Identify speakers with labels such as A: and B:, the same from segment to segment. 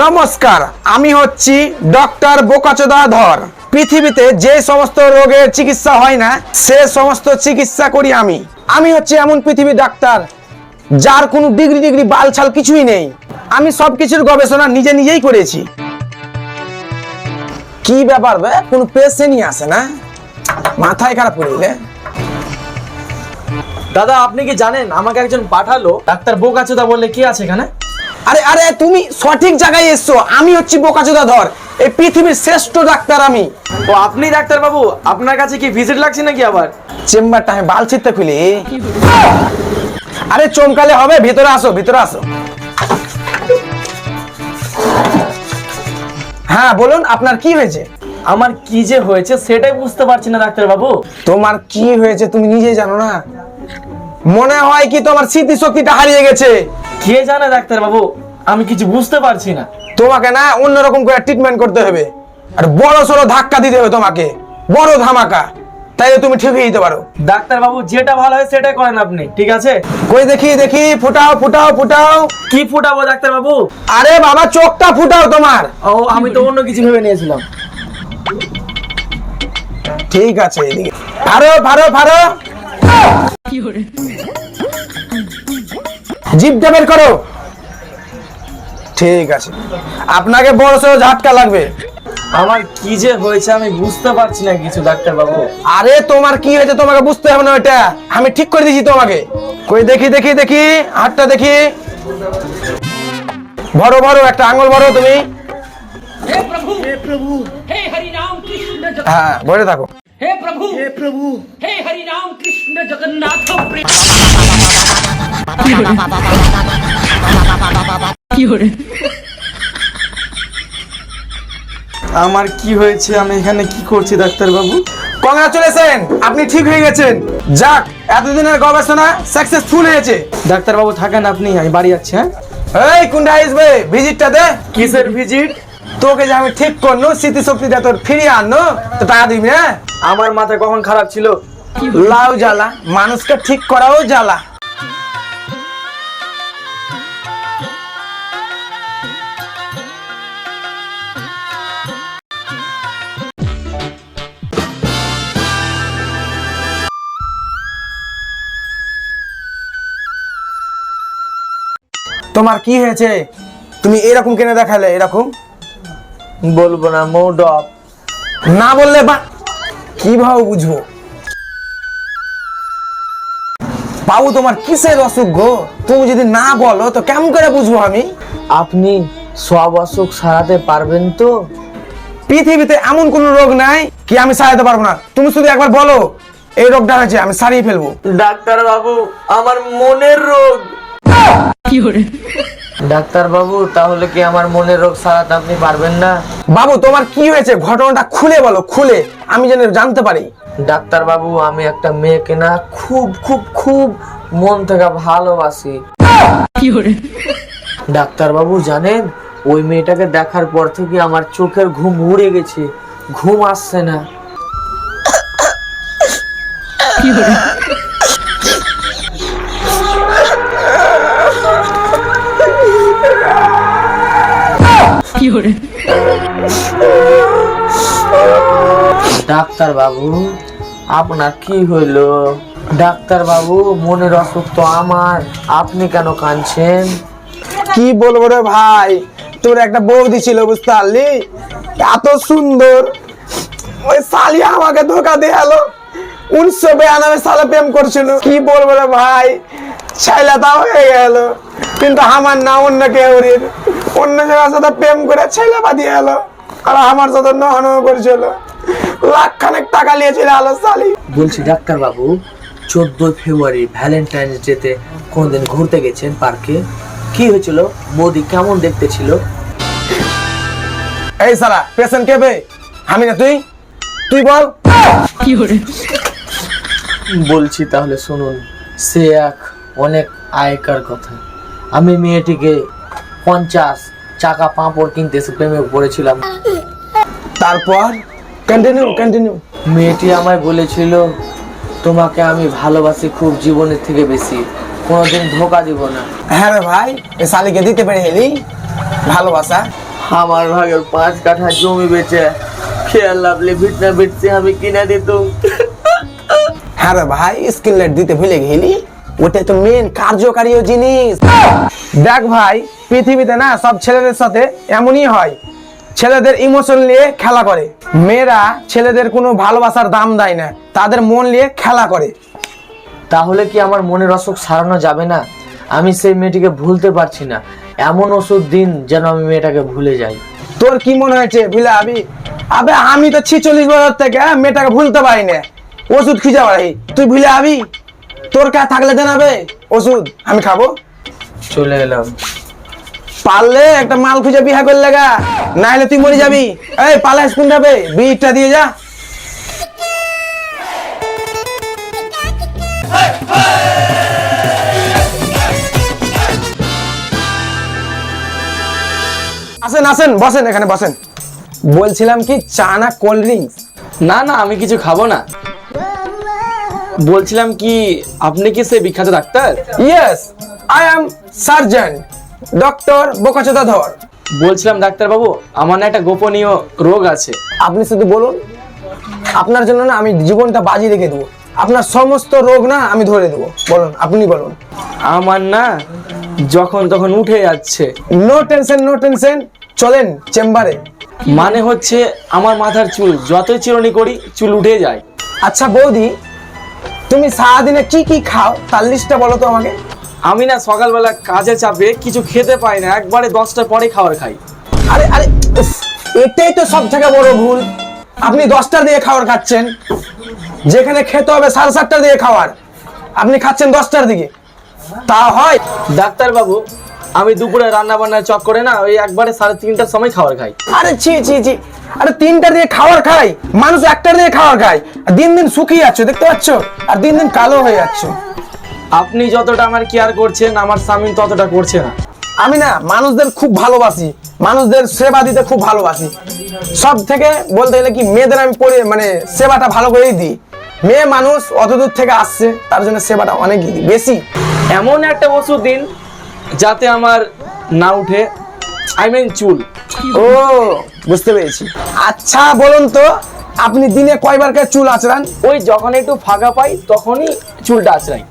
A: নমস্কার, আমি হচ্ছি ডক্টর বোকাচোদা ধর। পৃথিবীতে যে সমস্ত রোগের চিকিৎসা হয় না সে সমস্ত চিকিৎসা করি আমি। আমি হচ্ছে এমন পৃথিবীর ডাক্তার যার কোনো ডিগ্রি বালছাল কিছুই নেই। আমি সবকিছুর গবেষণা নিজেই করেছি। কি ব্যাপার বে, কোনো পেশেন্টই আসে না, মাথায় খারাপ করে দিলে।
B: দাদা আপনি কি জানেন আমাকে একজন পাঠালো ডাক্তার বোকাচোদা বললে কি আছে এখানে?
A: আরে আরে তুমি সঠিক জায়গায় এসছো। আমি হচ্ছি বোকাচোদা ধর, এই পৃথিবীর শ্রেষ্ঠ ডাক্তার আমি।
B: ও আপনি ডাক্তার বাবু, আপনার কাছে কি ভিজিট লাগছে নাকি আবার?
A: চেম্বারটা আমি বাল ছিটতে খুলি। আরে চমকালে হবে, ভিতরে আসো ভিতরে আসো। হ্যাঁ বলুন, আপনার কি হয়েছে?
B: আমার কি যে হয়েছে সেটাই বুঝতে পারছি না ডাক্তার বাবু।
A: তোমার কি হয়েছে তুমি নিজেই জানো না? মনে হয় কি তোমার স্মৃতি শক্তিটা হারিয়ে গেছে?
B: কে জানে ডাক্তার বাবু, আমি কিছু বুঝতে পারছি না।
A: তোমাকে না অন্যরকম করে ট্রিটমেন্ট করতে হবে, আর বড় সড়ো ধাক্কা দিতে হবে তোমাকে, বড় ধামাকা, তাইলে তুমি ঠিক হয়ে যেতে পারো।
B: ডাক্তার বাবু যেটা ভালো হয় সেটাই করেন আপনি, ঠিক আছে?
A: কই দেখি দেখি, ফুটাও ফুটাও ফুটাও।
B: কি ফুটাবো ডাক্তার বাবু?
A: আরে বাবা চোখটা ফুটাও তোমার।
B: ও আমি তো অন্য কিছু ভেবে নিয়েছিলাম।
A: ঠিক আছে, এদিকে ফারো ফারো ফারো। জিভটা বের করো। ঠিক আছে, আপনাকে বড় সড়ো ঝাটকা লাগবে।
B: আমার কি যে হয়েছে আমি বুঝতে পারছি না কিছু ডাক্তার বাবু।
A: আরে তোমার কি হয়েছে তোমাকে বুঝতে হবে না, ওইটা আমি ঠিক করে দিয়েছি তোমাকে। কই দেখি দেখি দেখি, হাতটা দেখি। ভরো ভরো, একটা আঙ্গুল ভরো তুমি।
C: हे प्रभु हे हरि राम कृष्ण
A: হ্যাঁ ভরে থাকো।
C: हे प्रभु हे हरि राम कृष्ण जगन्नाथ प्रेम
B: আমার কি হয়েছে, আমি এখানে কি করছি ডাক্তার বাবু?
A: কংগ্রাচুলেশন, আপনি ঠিক হয়ে গেছেন। যাক, এতদিনের গবেষণা সাকসেসফুল হয়েছে।
B: ডাক্তার বাবু থাকেন আপনি, আমি বাড়ি যাচ্ছি। হ্যাঁ
A: এই কোনটা আসবে, ভিজিটটা দে।
B: কিসের ভিজিট?
A: তোকে যে আমি ঠিক করলো, স্মৃতি শক্তিটা তোর ফিরিয়ে আনলো, তো টাকা দিবি না?
B: আমার মাথা কখন খারাপ ছিল?
A: লাউ জ্বালা, মানুষকে ঠিক করাও জ্বালা। তোমার কি হয়েছে? তুমি এরকম কেন দেখালে? এরকম
B: বলবো না, মুড অফ।
A: না বললে বা কিভাবে বুঝবো? বাবু তোমার কিসের অসুখ গো? তুমি যদি না বলো তো কেমন করে বুঝবো আমি?
B: আপনি সব অসুখ সারাতে পারবেন তো?
A: পৃথিবীতে এমন কোন রোগ নাই কি আমি সারাতে পারবো না। তুমি শুধু একবার বলো এই রোগটা হয়েছে, আমি সারিয়ে ফেলবো।
B: ডাক্তার বাবু আমার মনের রোগ। ডাক্তার বাবু তাহলে কি আমার মনের রোগ সারাতে আপনি পারবেন না?
A: বাবু তোমার কি হয়েছে ঘটনাটা খুলে বলো, খুলে, আমি যেন জানতে পারি।
B: ডাক্তার বাবু আমি একটা মেয়েকে না খুব খুব খুব মন থেকে ভালোবাসি। ডাক্তার বাবু জানেন, ওই মেয়েটাকে দেখার পর থেকে আমার চোখের ঘুম উড়ে গেছে, ঘুম আসছে না। ডাক্তার বাবু আপনার কি হইলো? ডাক্তার বাবু মনের অসুখ তো আমার, আপনি কেন কাঁদছেন?
A: কি বলবো রে ভাই, তোর একটা বৌদি ছিল বুঝতে পারলি, এত সুন্দর, ওই শালি আমাকে ধোকা দিয়ে এলো। 1992 সালে প্রেম করছিল। কি বলবো রে ভাই, ছেলেটা হয়ে গেল, কিন্তু আমার না অন্য কেউ, অন্য জায়গার সাথে প্রেম করে ছেলে বাঁধিয়ে এলো, আর আমার সাথে নহন করছিল। লাখখানেক টাকা নিয়েছিল আলো শালি।
B: বলছি ডাক্তার বাবু, 14 ফেব্রুয়ারি ভ্যালেন্টাইন্স ডেতে কোনদিন ঘুরতে গেছেন পার্কে? কি হয়েছিল? বৌদি কেমন দেখতে ছিল?
A: এই সালা পেশেন্ট কে বে? আমি না তুই? তুই বল।
B: বলছি তাহলে শুনুন, সে এক অনেক আগেকার কথা। আমি মেয়েটিকে 50 চাকা পাঁপড় কিনতে এসে প্রেমে পড়েছিলাম।
A: তারপর কন্টিনিউ।
B: মেয়েটি আমায় বলেছিল, তোমাকে আমি ভালোবাসি খুব, জীবনের থেকে বেশি, কোনোদিন ধোকা দিব না।
A: হ্যাঁ রে ভাই, এই শালিকে দিতে পেরে এলি ভালোবাসা।
B: আমার ভাগের 5 কাঠা জমি বেচে ফেয়ার লাভলি ভিটনা বিটছি আমি কিনে দিত।
A: হ্যাঁ রে ভাই, স্কিন লাইট দিতে ভুলে গেলি, ওটা তো মেন কার্যকারী জিনিস। দেখ ভাই, পৃথিবীতে না সব ছেলেদের সাথে এমনই হয়, ছেলেদের ইমোশন নিয়ে খেলা করে। মেয়েরা ছেলেদের কোনো ভালোবাসার দাম দেয় না, তাদের মন নিয়ে খেলা করে।
B: তাহলে কি আমার মনের অসুখ সারানো যাবে না? আমি সেই মেয়েটিকে ভুলতে পারছি না। এমন ওষুধ দিন যেন আমি মেয়েটাকে ভুলে যাই।
A: তোর কি মনে হয়েছে ভুলে আবি? আবে আমি তো 46 বছর থেকে মেয়েটাকে ভুলতে পারি না, ওষুধ খুঁজে পারি। তুই ভুলে আবি? তোর কাছে থাকলে জানাবে ওষুধ আমি খাবো।
B: চলে এলাম।
A: পারলে একটা মাল খুঁজে বিহা করলে গা, নাহলে তুই মরে যাবি। এই পালা স্কুল যাবে, বিটা দিয়ে যা। আসেন আসেন, বসেন, এখানে বসেন। বলছিলাম কি, চা না কোল্ড ড্রিঙ্কস?
D: না না, আমি কিছু খাবো না। বলছিলাম কি, আপনি কি সেই বিখ্যাত ডাক্তার?
A: Yes, I am surgeon doctor বোকাচোদা ধর।
D: বলছিলাম ডাক্তার বাবু, আমার না একটা গোপনীয় রোগ আছে।
A: আপনি শুধু বলুন, আপনার জন্য না আমি জীবনটা বাজি রেখে দেবো। আপনার সমস্ত রোগ না আমি ধরে দেবো। বলুন, আপনি বলুন।
D: আমার না যখন তখন উঠে যাচ্ছে।
A: নো টেনশন, নো টেনশন, চলেন চেম্বারে।
D: মানে হচ্ছে আমার মাথার চুল যতই চিরুনি করি চুল উঠে যায়।
A: আচ্ছা বৌদি, তুমি সারাদিনে কি কি খাও তার লিস্টটা বলো তো আমাকে।
D: আমি না সকালবেলা কাজে চাপে কিছু খেতে পাই না, একবারে 10টার পরে খাবার খাই।
A: আরে আরে উফ, এটাই তো সব থেকে বড় ভুল। আপনি 10টা দিয়ে খাবার খাচ্ছেন, যেখানে খেতে হবে 7:30 দিয়ে খাবার, আপনি খাচ্ছেন 10টার দিকে। তা হয়?
D: ডাক্তার বাবু, আমি দুপুরে রান্না বান্নার চক করে না ওই একবারে 3:30টার সময় খাবার খাই।
A: আরে ছি ছি ছি, আরে 3টা দিয়ে খাবার খাই, মানুষ 1টা দিয়ে খাবার খায়। আর দিন দিন শুকিয়ে যাচ্ছ, দেখতে পাচ্ছ, আর দিন দিন কালো হয়ে যাচ্ছ।
D: আপনি যতটা আমার কেয়ার করছেন আমার স্বামী ততটা করছে না।
A: আমি না মানুষদের খুব ভালোবাসি, মানুষদের সেবা দিতে খুব ভালোবাসি। সব থেকে বলতে গেলে কি, মেয়েদের আমি মানে সেবাটা ভালো করেই দিই। মেয়ে মানুষ অত দূর থেকে আসছে, তার জন্য সেবাটা অনেক বেশি।
D: এমন একটা ওষুধ দিন যাতে আমার না উঠে, আই মিন চুল।
A: ও, বুঝতে পেরেছি। আচ্ছা বলুন তো, আপনি দিনে কয়বার করে চুল আঁচড়ান?
D: ওই যখন একটু ফাঁকা পাই তখনই চুলটা আঁচড়াই।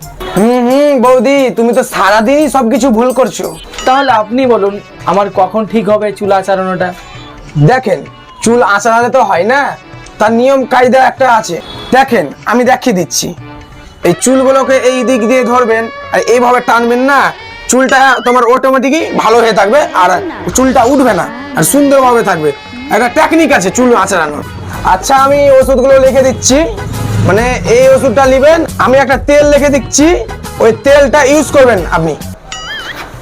A: বৌদি, তুমি তো সারাদিনই সবকিছু ভুল করছো।
D: তাহলে আপনি বলুন আমার কখন ঠিক হবে চুল আঁচড়ানোটা?
A: দেখেন, চুল আঁচড়ালে তো হয় না, তার নিয়ম কায়দা একটা আছে। দেখেন, আমি দেখিয়ে দিচ্ছি। এই চুলগুলোকে এই দিক দিয়ে ধরবেন আর এইভাবে টানবেন না, চুলটা তোমার অটোমেটিকই ভালো হয়ে থাকবে, আর চুলটা উঠবে না, আর সুন্দরভাবে থাকবে। একটা টেকনিক আছে চুল আঁচড়ানোর। আচ্ছা, আমি ওষুধগুলো লিখে দিচ্ছি, মানে এই ওষুধটা নেবেন। আমি একটা তেল লিখে দিচ্ছি, ওই তেলটা ইউজ করবেন আপনি।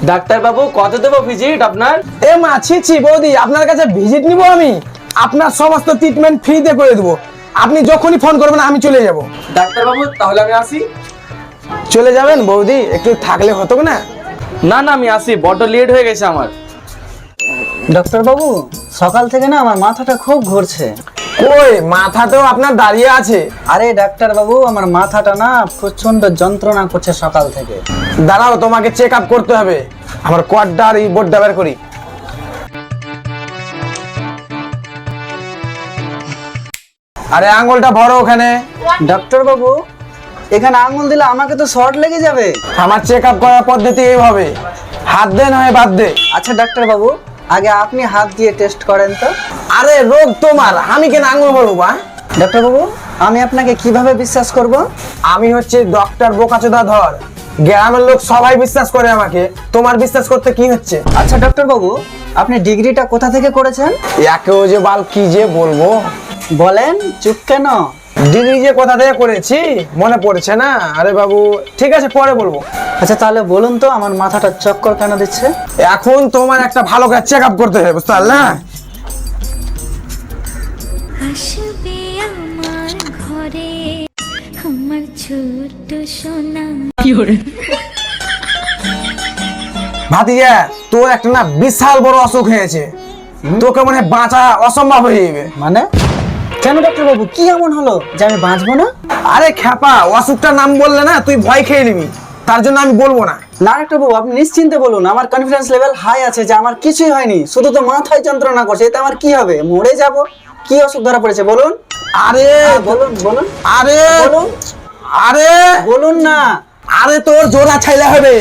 D: ডাক্তার বাবু, কত দেবো ভিজিট আপনার?
A: এ মা, ছি ছি বৌদি, আপনার কাছে ভিজিট নিব আমি? আপনার সমস্ত ট্রিটমেন্ট ফ্রিতে করে দেবো। আপনি যখনই ফোন করবেন আমি চলে যাব।
D: ডাক্তার বাবু, তাহলে আমি আসি।
A: চলে যাবেন বৌদি? একটু থাকলে হতো না?
D: না না, আমি আসি, বড্ড লেট হয়ে গেছে আমার।
E: ডক্টর বাবু, সকাল থেকে না আমার মাথাটা খুব ঘুরছে।
A: ওই মাথাতেও আপনার দাঁড়িয়ে আছে।
E: আরে ডাক্তার বাবু, আমার মাথাটা না প্রচন্ড যন্ত্রণা করছে সকাল থেকে।
A: দাঁড়াও, তোমাকে চেক আপ করতে হবে। আমার কোয়াডটা আর এই বোর্ডটা বের করি। আরে আঙ্গুলটা ভরো ওখানে।
E: ডক্টর বাবু, এখানে আঙুল দিলে আমাকে তো শর্ট লেগে যাবে।
A: আমার চেক আপ করার পদ্ধতি এইভাবে, হাত দে নয় বাদ দে।
E: আচ্ছা ডাক্তার বাবু, আগে আপনি হাত দিয়ে টেস্ট করেন তো।
A: আরে রোগ তোমার, আমি কেন আঙ্গুল ভরবো? বা
E: ডক্টর বাবু, আমি আপনাকে কিভাবে বিশ্বাস করব?
A: আমি হচ্ছে ডক্টর বোকাচোদা ধর, গ্রামের লোক সবাই বিশ্বাস করে আমাকে, তোমার বিশ্বাস করতে কি হচ্ছে?
E: আচ্ছা ডক্টর বাবু, আপনি ডিগ্রিটা কোথা থেকে করেছেন?
A: একেও যে বাল কি যে বলবো,
E: বলেন, চুপ কেন?
A: ডিগ্রি যে কোথা থেকে করেছি মনে পড়ছে না। আরে বাবু, ঠিক আছে পরে বলবো।
E: আচ্ছা তাহলে বলুন তো, আমার মাথাটা চক্কর কেন দিচ্ছে?
A: এখন তোমার একটা ভালো করে চেক আপ করতে হবে, বুঝতে পারলে?
F: আসবে আমার ঘরে আমার ছোট্ট সোনা।
A: ভাতিজা, তোর একটা না বিশাল বড় অসুখ হয়েছে, তোকে মনে হয় বাঁচা অসম্ভব হয়ে যাবে।
E: মানে কেন ডক্টর বাবু, কি এমন হলো যে আমি বাঁচবো না?
A: আরে খ্যাপা, অসুখটার নাম বললে না তুই ভয় খেয়ে নিবি, তার জন্য আমি বলবো না।
E: না ডাক্তারবাবু, আপনি নিশ্চিন্তে বলুন, আমার কনফিডেন্স লেভেল হাই আছে যে আমার কিছুই হয়নি, শুধু তো মাথায় যন্ত্রণা করছে। এতে আমার কি হবে? মরে যাব? কি অসুখ ধরা পড়েছে বলুন?
A: আরে
E: বলুন বলুন
A: আরে
E: বলুন
A: আরে
E: বলুন না।
A: আরে তোর জোড়া ছাইলে হবে।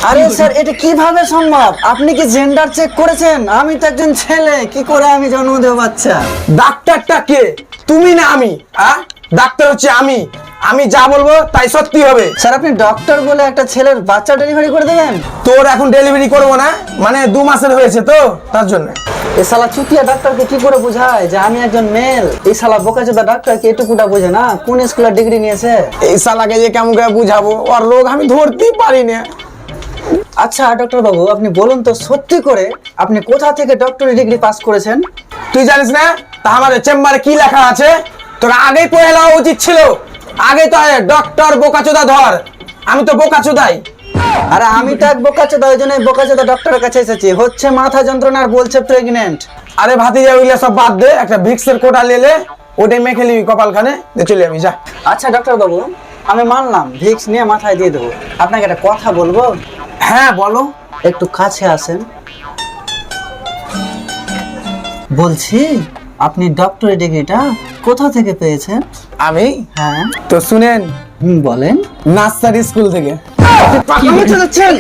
E: আরে স্যার, এটা কিভাবে সম্ভব? আপনি কি জেন্ডার চেক করেছেন? আমি তো একজন ছেলে, কি করে আমি জন্ম দেব বাচ্চা?
A: ডাক্তারটা কে, তুমি না আমি? ডাক্তার হচ্ছে আমি, আমি যা বলবো তাই সত্যি হবে।
E: স্যার, আপনি ডক্টর বলে একটা ছেলের বাচ্চা ডেলিভারি করে দেবেন?
A: তোর এখন ডেলিভারি করবো না, মানে 2 মাসের হয়েছে তো তার জন্য।
E: এই শালা চুতিয়া ডাক্তারকে কি করে বোঝায় যে আমি একজন মেল? এই শালা বোকাচোদা ডাক্তারকে এটুকুটা বোঝে না? কোন স্কুলের ডিগ্রি নিয়েছে?
A: এই শালাকে যে কেমন করে বুঝাবো, ওর রোগ আমি ধরতেই পারি না।
E: আচ্ছা ডক্টর বাবু, আপনি বলুন তো সত্যি করে আপনি কোথা থেকে ডক্টরি ডিগ্রি পাস করেছেন?
A: তুই জানিস না তা আমাদের চেম্বারে কি লেখা আছে? তোর আগেই পড়ে নেওয়া উচিত ছিল। আগে তো ডক্টর বোকাচোদা ধর, আমি তো বোকাচোদাই।
E: আরে আমি তো এক বোকাচোদা, ওই জন্য বোকাচোদা ডক্টরের কাছে এসেছি। হচ্ছে মাথা যন্ত্রণা আর বলছে প্রেগনেন্ট।
A: আরে ভাতিজা ওইগুলা সব বাদ দে, একটা ভিক্সের কোটা লেলে ওটাই মেখে নিবি কপালখানে, চলে আমি যা।
E: আচ্ছা ডক্টর বাবু, আমি মানলাম ভিক্স নিয়ে মাথায় দিয়ে দেবো। আপনাকে একটা কথা বলবো?
A: হ্যাঁ বলো।
E: একটু কাছে আসেন। বলছি, আপনি ডক্টরি ডিগ্রিটা কোথা থেকে পেয়েছেন?
A: আমি
E: হ্যাঁ।
A: তো শুনেন,
E: বলেন।
A: নার্সারি স্কুল থেকে।
E: পাগল হয়ে যাচ্ছেন?